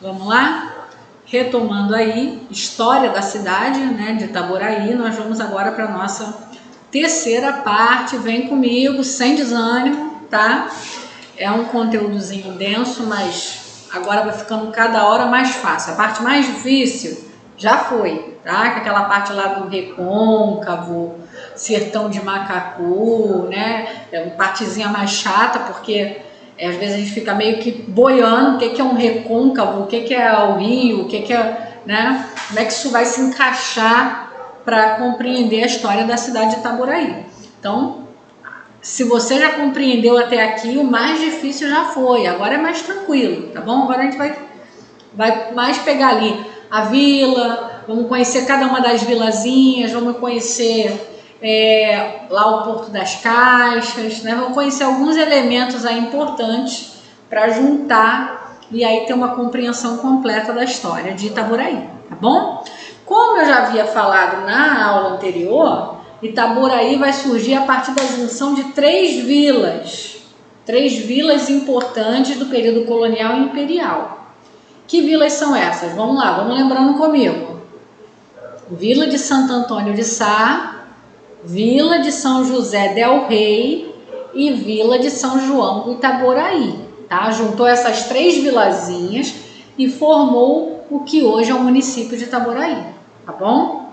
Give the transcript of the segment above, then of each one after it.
Vamos lá? Retomando aí, história da cidade, né, de Itaboraí, nós vamos agora para a nossa terceira parte. Vem comigo, sem desânimo, tá? É um conteúdozinho denso, mas agora vai ficando cada hora mais fácil. A parte mais difícil já foi, tá? Aquela parte lá do Recôncavo, Sertão de Macacu, né? É uma partezinha mais chata, porque às vezes a gente fica meio que boiando o que é um recôncavo, o que é o rio, o que é, né? Como é que isso vai se encaixar para compreender a história da cidade de Itaboraí. Então, se você já compreendeu até aqui, o mais difícil já foi, agora é mais tranquilo, tá bom? Agora a gente vai mais pegar ali a vila, vamos conhecer cada uma das vilazinhas, vamos conhecer lá o Porto das Caixas, né? Vamos conhecer alguns elementos aí importantes para juntar e aí ter uma compreensão completa da história de Itaboraí, tá bom? Como eu já havia falado na aula anterior, Itaboraí vai surgir a partir da junção de três vilas importantes do período colonial e imperial. Que vilas são essas? Vamos lá, vamos lembrando comigo. Vila de Santo Antônio de Sá, Vila de São José del Rei e Vila de São João do Itaboraí, tá? Juntou essas três vilazinhas e formou o que hoje é o município de Itaboraí, tá bom?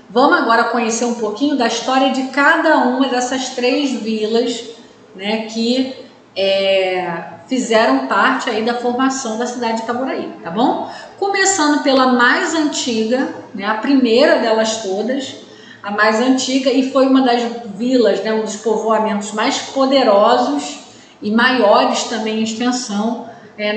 Vamos agora conhecer um pouquinho da história de cada uma dessas três vilas, né, que fizeram parte aí da formação da cidade de Itaboraí, tá bom? Começando pela mais antiga, né, a primeira delas todas, a mais antiga, e foi uma das vilas, né, um dos povoamentos mais poderosos e maiores também em extensão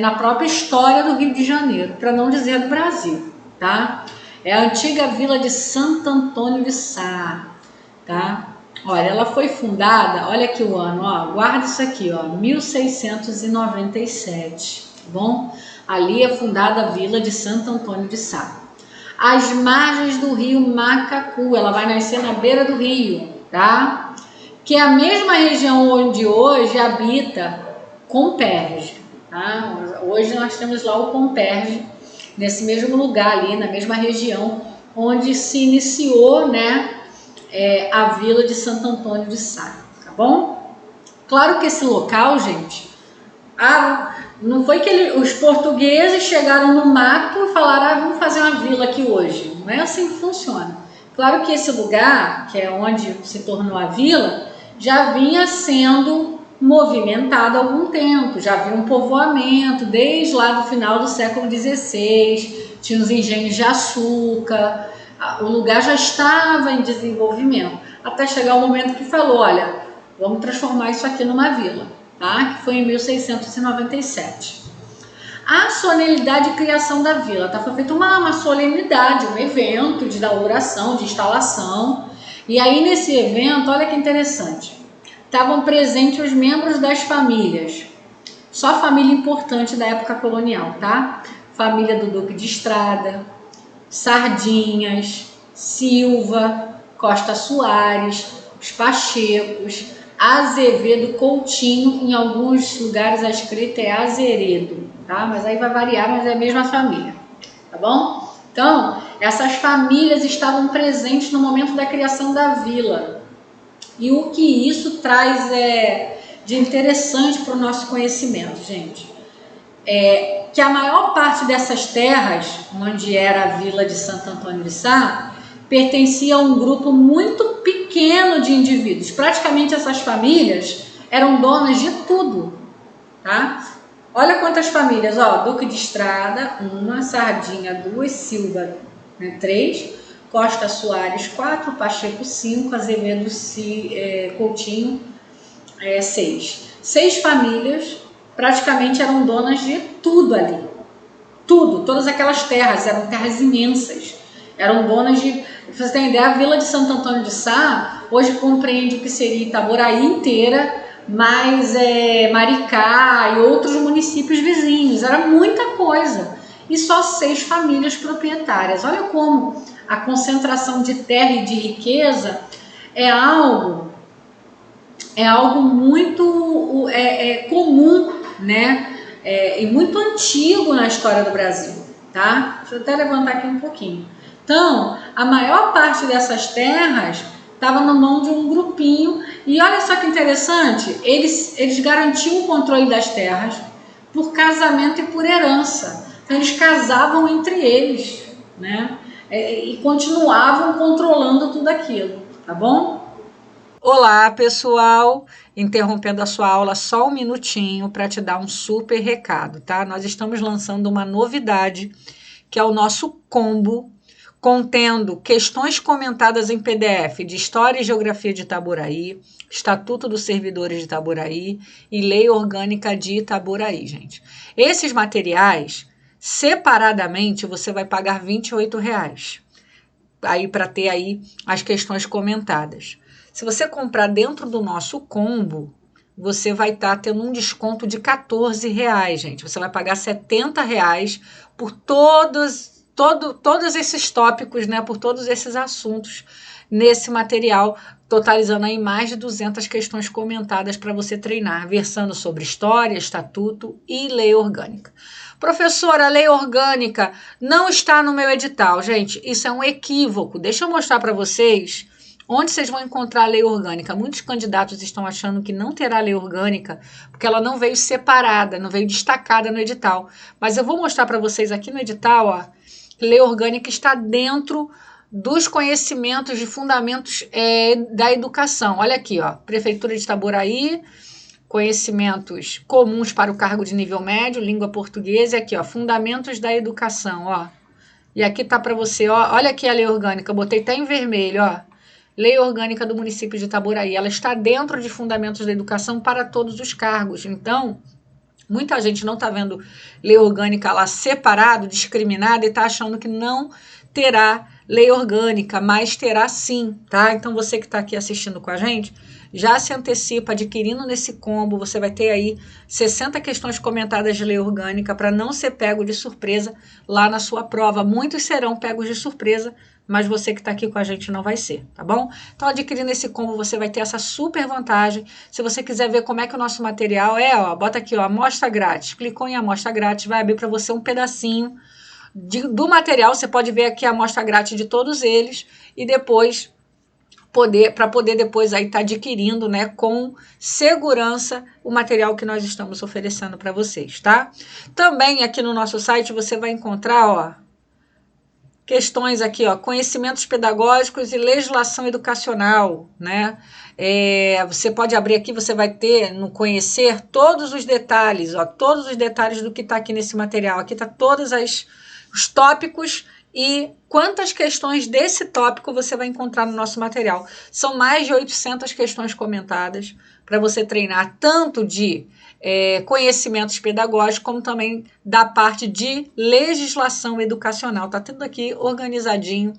na própria história do Rio de Janeiro, para não dizer do Brasil, tá? É a antiga vila de Santo Antônio de Sá, tá? Olha, ela foi fundada, olha aqui o ano, ó, guarda isso aqui, ó, 1697, tá bom? Ali é fundada a vila de Santo Antônio de Sá. Às margens do rio Macacu, ela vai nascer na beira do rio, tá? Que é a mesma região onde hoje habita Comperj, tá? Hoje nós temos lá o Comperj, nesse mesmo lugar ali, na mesma região onde se iniciou, né, a vila de Santo Antônio de Sá, tá bom? Claro que esse local, gente, não foi que os portugueses chegaram no mato e falaram, vamos fazer uma vila aqui hoje. Não é assim que funciona. Claro que esse lugar, que é onde se tornou a vila, já vinha sendo movimentado há algum tempo, já havia um povoamento, desde lá do final do século XVI, tinha os engenhos de açúcar, o lugar já estava em desenvolvimento, até chegar o momento que falou, olha, vamos transformar isso aqui numa vila, tá? Que foi em 1697. A solenidade de criação da vila, tá? Foi feita uma solenidade, um evento de inauguração, de instalação, e aí nesse evento, olha que interessante, estavam presentes os membros das famílias, só família importante da época colonial, tá? Família do Duque de Estrada, Sardinhas, Silva, Costa Soares, os Pachecos, Azevedo, Coutinho, em alguns lugares a escrita é Azeredo, tá? Mas aí vai variar, mas é a mesma família, tá bom? Então, essas famílias estavam presentes no momento da criação da vila. E o que isso traz de interessante para o nosso conhecimento, gente? Que a maior parte dessas terras, onde era a vila de Santo Antônio de Sá, pertencia a um grupo muito pequeno de indivíduos. Praticamente essas famílias eram donas de tudo, tá? Olha quantas famílias, ó, Duque de Estrada, 1, Sardinha, 2, Silva, 3, Costa Soares, 4, Pacheco, 5, Azevedo, Coutinho, 6. 6 famílias praticamente eram donas de tudo ali. Tudo, todas aquelas terras, eram terras imensas. Eram donas de... Pra você ter ideia, a vila de Santo Antônio de Sá hoje compreende o que seria Itaboraí inteira, mais Maricá e outros municípios vizinhos. Era muita coisa. E só 6 famílias proprietárias. Olha como a concentração de terra e de riqueza é algo muito comum, né? e muito antigo na história do Brasil, tá? Deixa eu até levantar aqui um pouquinho. Então, a maior parte dessas terras estava na mão de um grupinho, e olha só que interessante, eles garantiam o controle das terras por casamento e por herança. Então, eles casavam entre eles, né? E continuavam controlando tudo aquilo, tá bom? Olá, pessoal! Interrompendo a sua aula só um minutinho para te dar um super recado, tá? Nós estamos lançando uma novidade, que é o nosso combo, contendo questões comentadas em PDF de História e Geografia de Itaboraí, Estatuto dos Servidores de Itaboraí e Lei Orgânica de Itaboraí, gente. Esses materiais, separadamente, você vai pagar R$ 28,00, aí para ter aí as questões comentadas. Se você comprar dentro do nosso combo, você vai estar tendo um desconto de R$ 14,00, gente. Você vai pagar R$ 70,00 por todos esses tópicos, né? Por todos esses assuntos nesse material, totalizando aí mais de 200 questões comentadas para você treinar, versando sobre história, estatuto e lei orgânica. Professora, a lei orgânica não está no meu edital. Gente, isso é um equívoco. Deixa eu mostrar para vocês onde vocês vão encontrar a lei orgânica. Muitos candidatos estão achando que não terá lei orgânica porque ela não veio separada, não veio destacada no edital. Mas eu vou mostrar para vocês aqui no edital, ó, lei orgânica está dentro dos conhecimentos de fundamentos da educação. Olha aqui, ó, Prefeitura de Itaboraí, conhecimentos comuns para o cargo de nível médio, língua portuguesa, e aqui, ó, fundamentos da educação, ó. E aqui tá para você, ó, olha aqui a lei orgânica, eu botei até em vermelho, ó. Lei orgânica do município de Itaboraí, ela está dentro de fundamentos da educação para todos os cargos. Então, muita gente não está vendo lei orgânica lá separado, discriminada, e está achando que não terá lei orgânica, mas terá sim, tá? Então, você que está aqui assistindo com a gente, já se antecipa adquirindo nesse combo, você vai ter aí 60 questões comentadas de lei orgânica para não ser pego de surpresa lá na sua prova. Muitos serão pegos de surpresa, mas você que está aqui com a gente não vai ser, tá bom? Então, adquirindo esse combo, você vai ter essa super vantagem. Se você quiser ver como é que o nosso material é, ó, bota aqui, ó, amostra grátis. Clicou em amostra grátis, vai abrir para você um pedacinho do material. Você pode ver aqui a amostra grátis de todos eles e depois para poder depois aí estar adquirindo, né, com segurança o material que nós estamos oferecendo para vocês, tá? Também aqui no nosso site você vai encontrar, ó, questões aqui, ó, conhecimentos pedagógicos e legislação educacional, né? Você pode abrir aqui, você vai ter no conhecer todos os detalhes, ó, todos os detalhes do que está aqui nesse material. Aqui está todos os tópicos e quantas questões desse tópico você vai encontrar no nosso material. São mais de 800 questões comentadas para você treinar tanto de conhecimentos pedagógicos, como também da parte de legislação educacional. Tá tudo aqui organizadinho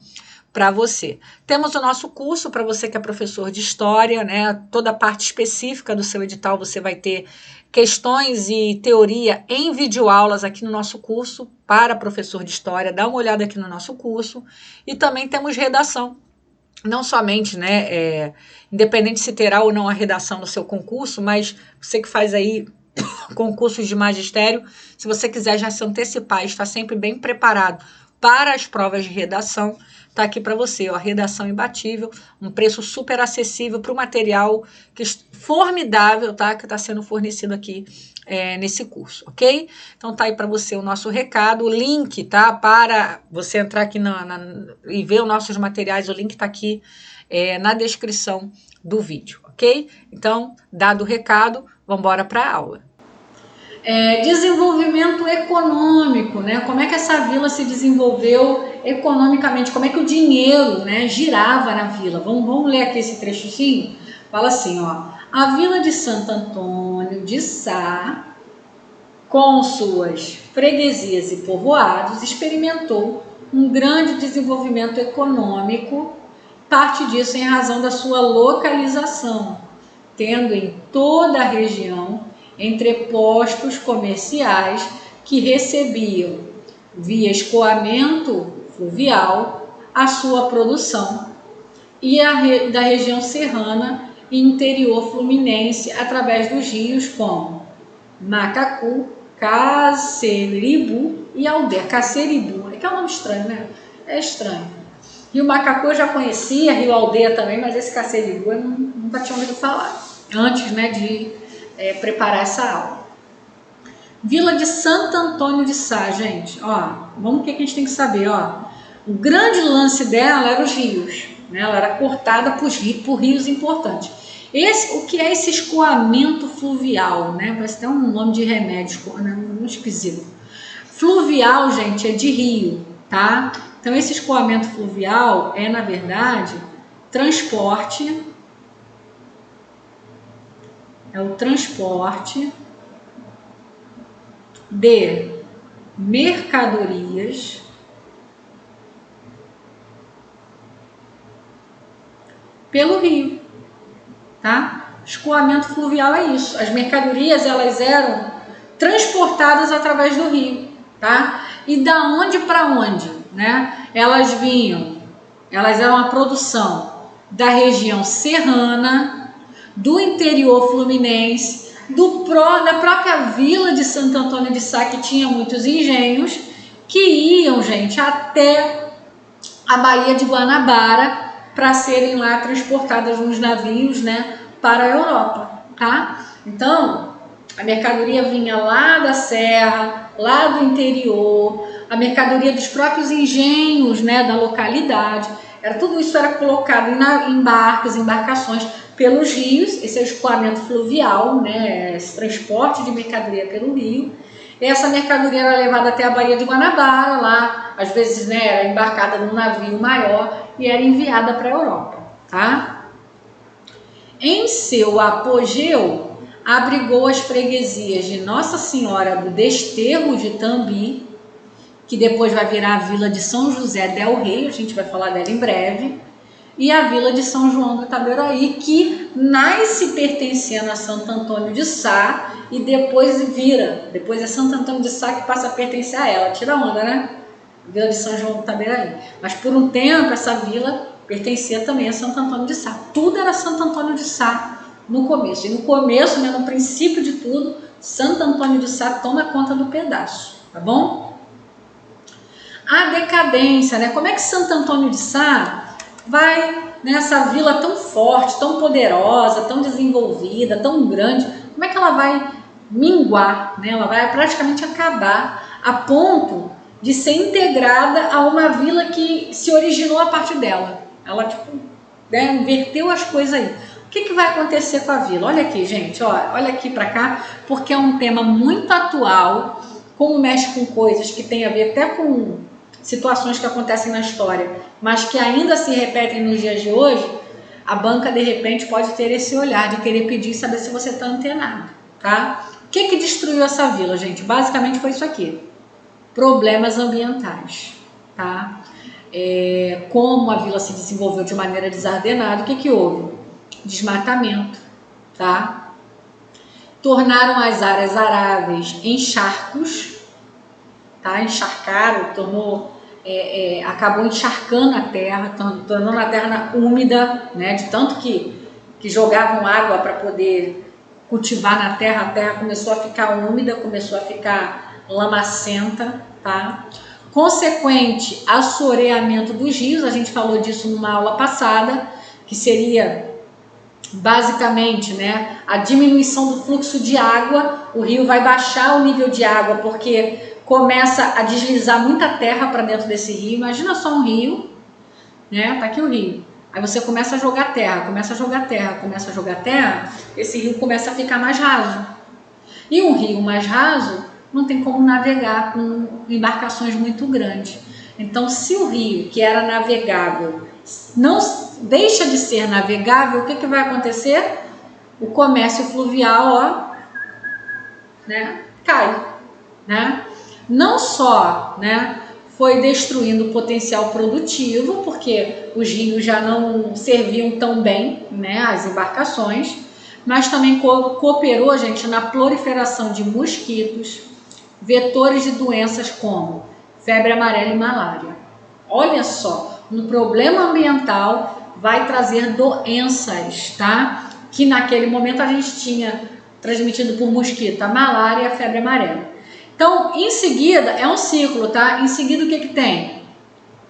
para você. Temos o nosso curso para você que é professor de história, né? Toda a parte específica do seu edital você vai ter questões e teoria em videoaulas aqui no nosso curso para professor de história. Dá uma olhada aqui no nosso curso. E também temos redação. Não somente, né, independente se terá ou não a redação no seu concurso, mas você que faz aí concursos de magistério, se você quiser já se antecipar, está sempre bem preparado para as provas de redação, tá aqui para você, ó, redação imbatível, um preço super acessível para o material formidável, tá, que está sendo fornecido aqui nesse curso, ok? Então tá aí para você o nosso recado, o link, tá, para você entrar aqui e ver os nossos materiais, o link tá aqui na descrição do vídeo, ok? Então, dado o recado, vamos embora para a aula. Desenvolvimento econômico, né? Como é que essa vila se desenvolveu economicamente? Como é que o dinheiro, né, girava na vila? Vamos ler aqui esse trechozinho? Fala assim, ó. A vila de Santo Antônio de Sá, com suas freguesias e povoados, experimentou um grande desenvolvimento econômico, parte disso em razão da sua localização, tendo em toda a região entrepostos comerciais que recebiam, via escoamento fluvial, a sua produção, e da região serrana e interior fluminense através dos rios como Macacu, Caceribu e Aldeia. Caceribu, é que é um nome estranho, né? É estranho. Rio Macacu eu já conhecia, Rio Aldeia também, mas esse Caceribu eu nunca tinha ouvido falar, antes, né, de preparar essa aula. Vila de Santo Antônio de Sá, gente, ó, vamos o que a gente tem que saber, ó. O grande lance dela era os rios, né? Ela era cortada por rios importantes. O que é esse escoamento fluvial, né? Parece até um nome de remédio, né? Um esquisito. Fluvial, gente, é de rio, tá? Então esse escoamento fluvial é, na verdade, transporte, é o transporte de mercadorias pelo rio, tá? Escoamento fluvial é isso. As mercadorias, elas eram transportadas através do rio, tá? E da onde para onde, né? Elas eram a produção da região serrana, do interior fluminense, da própria vila de Santo Antônio de Sá, que tinha muitos engenhos, que iam, gente, até a Baía de Guanabara para serem lá transportadas nos navios, né, para a Europa, tá? Então, a mercadoria vinha lá da serra, lá do interior, a mercadoria dos próprios engenhos, né, da localidade. Tudo isso era colocado em barcos, embarcações pelos rios. Esse é o escoamento fluvial, né, esse transporte de mercadoria pelo rio. Essa mercadoria era levada até a Baía de Guanabara, lá, às vezes, né, era embarcada num navio maior e era enviada para a Europa, tá? Em seu apogeu, abrigou as freguesias de Nossa Senhora do Desterro de Tambi, que depois vai virar a Vila de São José del Rei, a gente vai falar dela em breve, e a Vila de São João do Itaberaí, que nasce pertencendo a Santo Antônio de Sá e depois é Santo Antônio de Sá que passa a pertencer a ela. Tira a onda, né? Vila de São João do Itaberaí. Mas por um tempo essa vila pertencia também a Santo Antônio de Sá. Tudo era Santo Antônio de Sá no começo. E no começo, né, no princípio de tudo, Santo Antônio de Sá toma conta do pedaço, tá bom? A decadência, né? Como é que Santo Antônio de Sá vai nessa vila tão forte, tão poderosa, tão desenvolvida, tão grande, como é que ela vai minguar, né? Ela vai praticamente acabar a ponto de ser integrada a uma vila que se originou a partir dela. Ela, tipo, né, inverteu as coisas aí. O que vai acontecer com a vila? Olha aqui, gente, ó, olha aqui para cá, porque é um tema muito atual, como mexe com coisas que tem a ver até com situações que acontecem na história, mas que ainda se repetem nos dias de hoje. A banca, de repente, pode ter esse olhar de querer pedir e saber se você está antenado, tá? O que destruiu essa vila, gente? Basicamente foi isso aqui. Problemas ambientais, tá? Como a vila se desenvolveu de maneira desordenada, o que houve? Desmatamento, tá? Tornaram as áreas aráveis em charcos, tá? Encharcaram, acabou encharcando a terra, tornando a terra úmida, né? De tanto que jogavam água para poder cultivar na terra, a terra começou a ficar úmida, começou a ficar lamacenta, tá? Consequente assoreamento dos rios, a gente falou disso numa aula passada, que seria basicamente, né, a diminuição do fluxo de água. O rio vai baixar o nível de água porque começa a deslizar muita terra para dentro desse rio. Imagina só um rio, né? Tá aqui o rio. Aí você começa a jogar terra, esse rio começa a ficar mais raso. E um rio mais raso não tem como navegar com embarcações muito grandes. Então, se o rio, que era navegável, não deixa de ser navegável, o que vai acontecer? O comércio fluvial, ó, né, cai, né? Não só, né, foi destruindo o potencial produtivo, porque os rios já não serviam tão bem, né, as embarcações, mas também cooperou, gente, na proliferação de mosquitos, vetores de doenças como febre amarela e malária. Olha só, um problema ambiental vai trazer doenças, tá? Que naquele momento a gente tinha transmitido por mosquito, a malária e a febre amarela. Então, em seguida, é um ciclo, tá? Em seguida, o que que tem?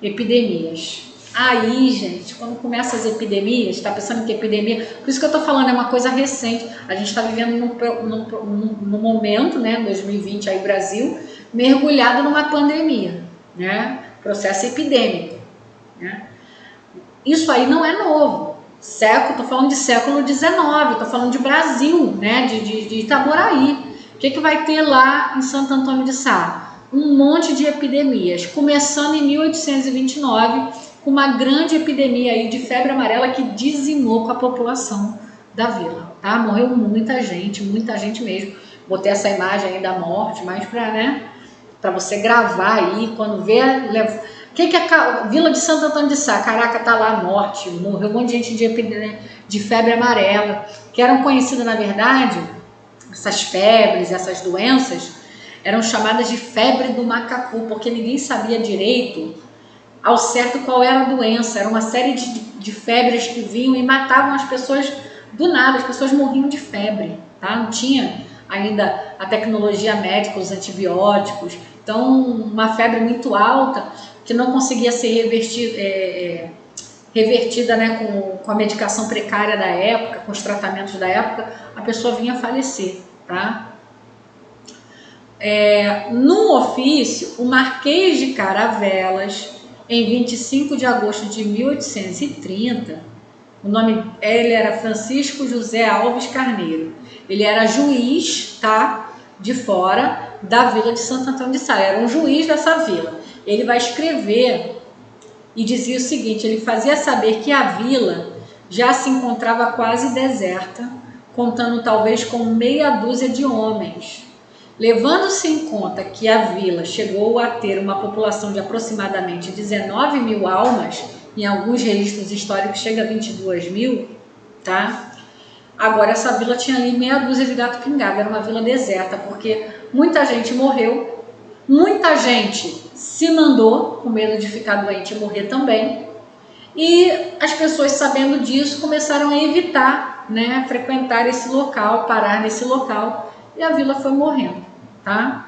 Epidemias. Aí, gente, quando começam as epidemias, tá pensando que epidemia... Por isso que eu tô falando, é uma coisa recente. A gente tá vivendo num momento, né, 2020 aí, Brasil, mergulhado numa pandemia, né? Processo epidêmico, né? Isso aí não é novo. Tô falando de século XIX, tô falando de Brasil, né? De Itaboraí. O que vai ter lá em Santo Antônio de Sá? Um monte de epidemias, começando em 1829, com uma grande epidemia aí de febre amarela que dizimou com a população da vila, tá? Morreu muita gente mesmo. Botei essa imagem aí da morte, mas para você gravar aí, quando vê... O que é a Vila de Santo Antônio de Sá? Caraca, tá lá a morte, morreu um monte de gente de febre amarela, que eram conhecidas, na verdade, essas febres, essas doenças, eram chamadas de febre do macacu, porque ninguém sabia direito ao certo qual era a doença. Era uma série de febres que vinham e matavam as pessoas do nada, as pessoas morriam de febre, tá? Não tinha ainda a tecnologia médica, os antibióticos, então uma febre muito alta que não conseguia ser revertida, né, com a medicação precária da época, com os tratamentos da época, a pessoa vinha a falecer, tá? Num ofício, o Marquês de Caravelas, em 25 de agosto de 1830, ele era Francisco José Alves Carneiro, ele era juiz, tá, de fora da vila de Santo Antônio de Sá, era um juiz dessa vila. Ele vai escrever e dizia o seguinte: ele fazia saber que a vila já se encontrava quase deserta, contando talvez com meia dúzia de homens. Levando-se em conta que a vila chegou a ter uma população de aproximadamente 19 mil almas, em alguns registros históricos chega a 22 mil, tá? Agora essa vila tinha ali meia dúzia de gato pingado, era uma vila deserta, porque muita gente morreu, muita gente se mandou com medo de ficar doente e morrer também, e as pessoas, sabendo disso, começaram a evitar, né, frequentar esse local, parar nesse local, e a vila foi morrendo, tá?